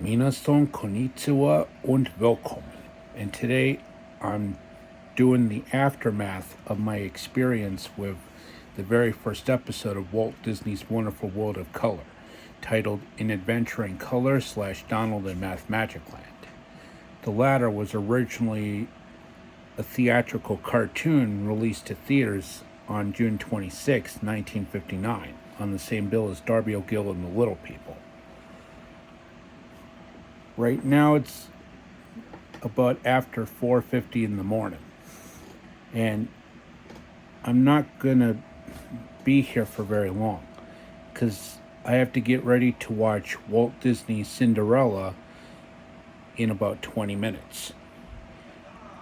Minasan konnichiwa und willkommen. And today I'm doing the aftermath of my experience with the very first episode of Walt Disney's Wonderful World of Color, titled An Adventure in Color / Donald in Mathmagic Land. The latter was originally a theatrical cartoon released to theaters on June 26, 1959, on the same bill as Darby O'Gill and the Little People. Right now it's about after 4:50 in the morning, and I'm not gonna be here for very long because I have to get ready to watch Walt Disney's Cinderella in about 20 minutes,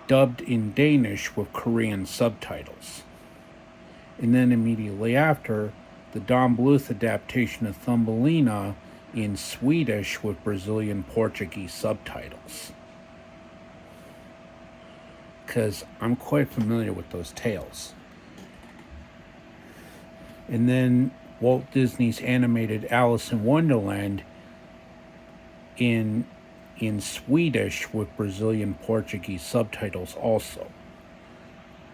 dubbed in Danish with Korean subtitles. And then immediately after, the Don Bluth adaptation of Thumbelina in Swedish with Brazilian Portuguese subtitles, because I'm quite familiar with those tales. And then Walt Disney's animated Alice in Wonderland in Swedish with Brazilian Portuguese subtitles also,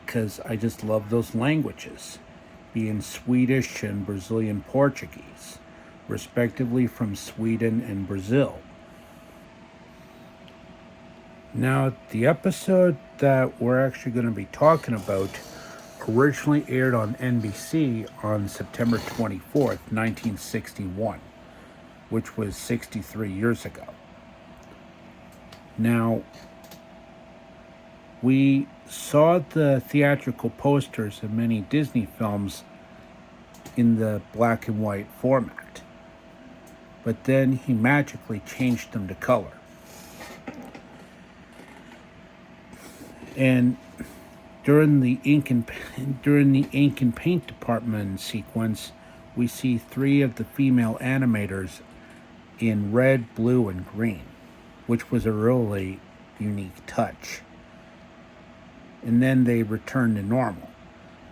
because I just love those languages, being Swedish and Brazilian Portuguese, respectively, from Sweden and Brazil. Now, the episode that we're actually going to be talking about originally aired on NBC on September 24th, 1961, which was 63 years ago. Now, we saw the theatrical posters of many Disney films in the black and white format, but then he magically changed them to color. And during the ink and paint department sequence, we see three of the female animators in red, blue, and green, which was a really unique touch. And then they return to normal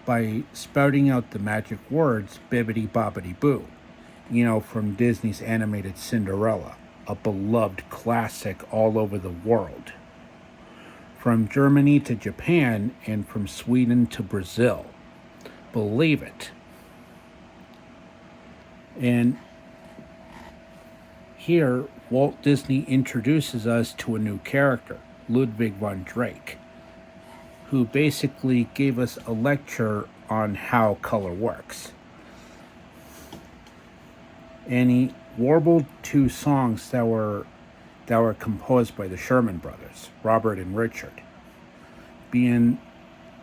by spouting out the magic words bibbidi bobbidi boo, from Disney's animated Cinderella, a beloved classic all over the world, from Germany to Japan and from Sweden to Brazil. Believe it. And here, Walt Disney introduces us to a new character, Ludwig von Drake, who basically gave us a lecture on how color works. And he warbled two songs that were composed by the Sherman brothers, Robert and Richard, being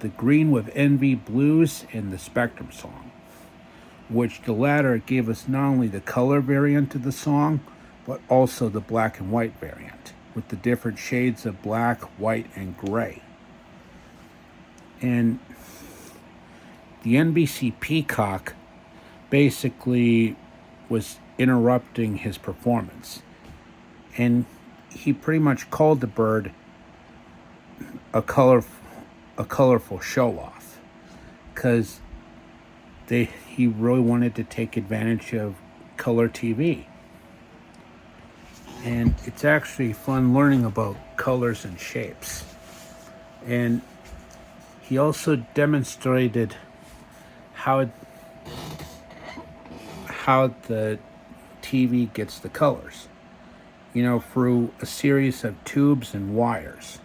the Green with Envy Blues and the Spectrum song, which the latter gave us not only the color variant of the song, but also the black and white variant, with the different shades of black, white, and gray. And the NBC Peacock basically was interrupting his performance, and he pretty much called the bird a colorful show-off, because he really wanted to take advantage of color TV. And it's actually fun learning about colors and shapes. And he also demonstrated how the TV gets the colors, through a series of tubes and wires.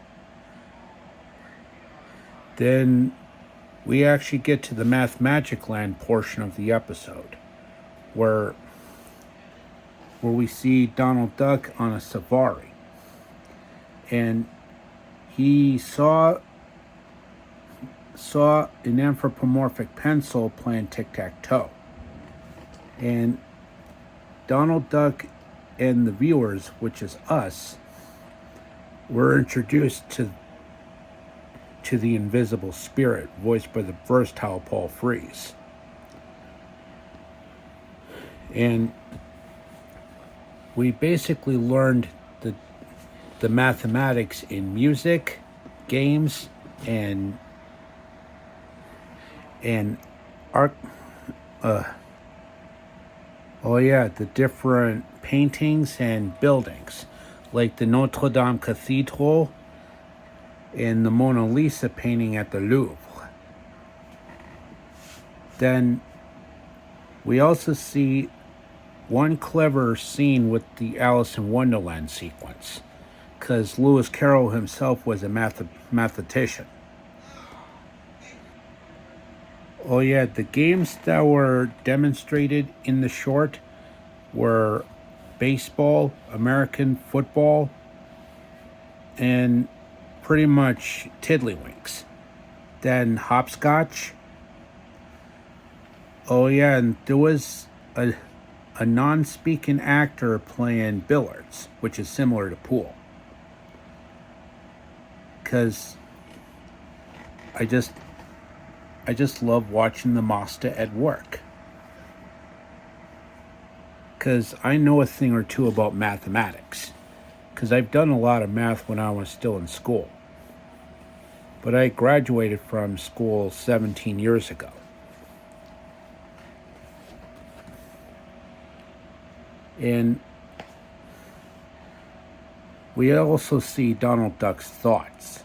Then we actually get to the Mathmagic Land portion of the episode, where we see Donald Duck on a safari, and he saw an anthropomorphic pencil playing tic-tac-toe. And Donald Duck and the viewers, which is us, were introduced to the invisible spirit, voiced by the versatile Paul Frees. And we basically learned the mathematics in music, games, and art. The different paintings and buildings. like the Notre Dame Cathedral and the Mona Lisa painting at the Louvre. Then we also see one clever scene with the Alice in Wonderland sequence, because Lewis Carroll himself was a mathematician. Oh yeah, the games that were demonstrated in the short were baseball, American football, and pretty much tiddlywinks. Then hopscotch. Oh yeah, and there was a non-speaking actor playing billiards, which is similar to pool. Because I just love watching the master at work. Because I know a thing or two about mathematics. Because I've done a lot of math when I was still in school. But I graduated from school 17 years ago. And we also see Donald Duck's thoughts.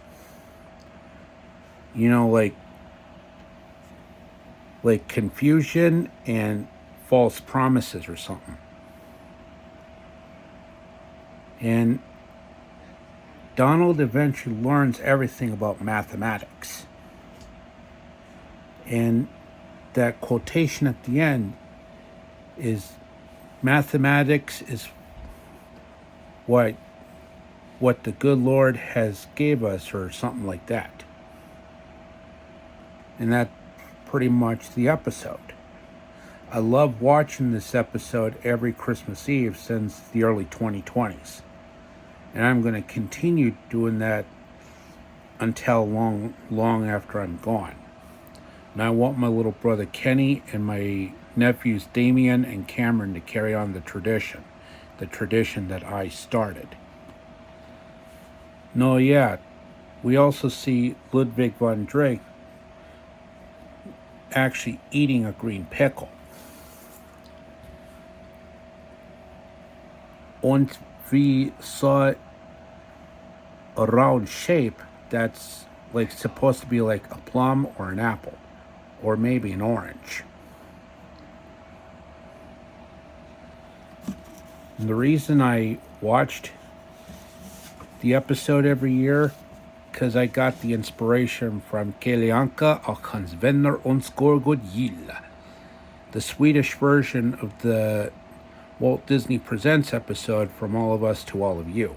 You know, like confusion and false promises or something. And Donald eventually learns everything about mathematics. And that quotation at the end is, mathematics is what the good Lord has gave us, or something like that. And that's pretty much the episode. I love watching this episode every Christmas Eve since the early 2020s. And I'm going to continue doing that until long after I'm gone. And I want my little brother Kenny and my nephews Damien and Cameron to carry on the tradition that I started. No, yeah, we also see Ludwig von Drake actually eating a green pickle. And we saw a round shape that's like supposed to be like a plum or an apple, or maybe an orange. And the reason I watched the episode every year, because I got the inspiration from Kalle Anka och hans Vänner Önskar god jul, the Swedish version of the Walt Disney Presents episode, From All of Us to All of You.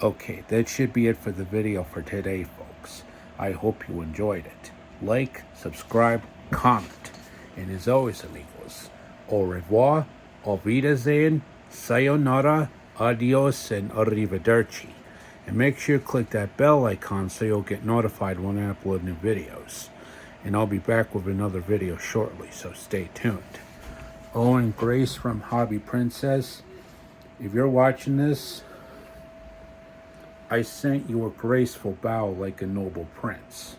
Okay, that should be it for the video for today, folks. I hope you enjoyed it. Like, subscribe, comment. And as always, amigos, au revoir, auf Wiedersehen, sayonara, adios, and arrivederci. And make sure you click that bell icon so you'll get notified when I upload new videos. And I'll be back with another video shortly, so stay tuned. Oh, and Grace from Hobby Princess, if you're watching this, I sent you a graceful bow like a noble prince.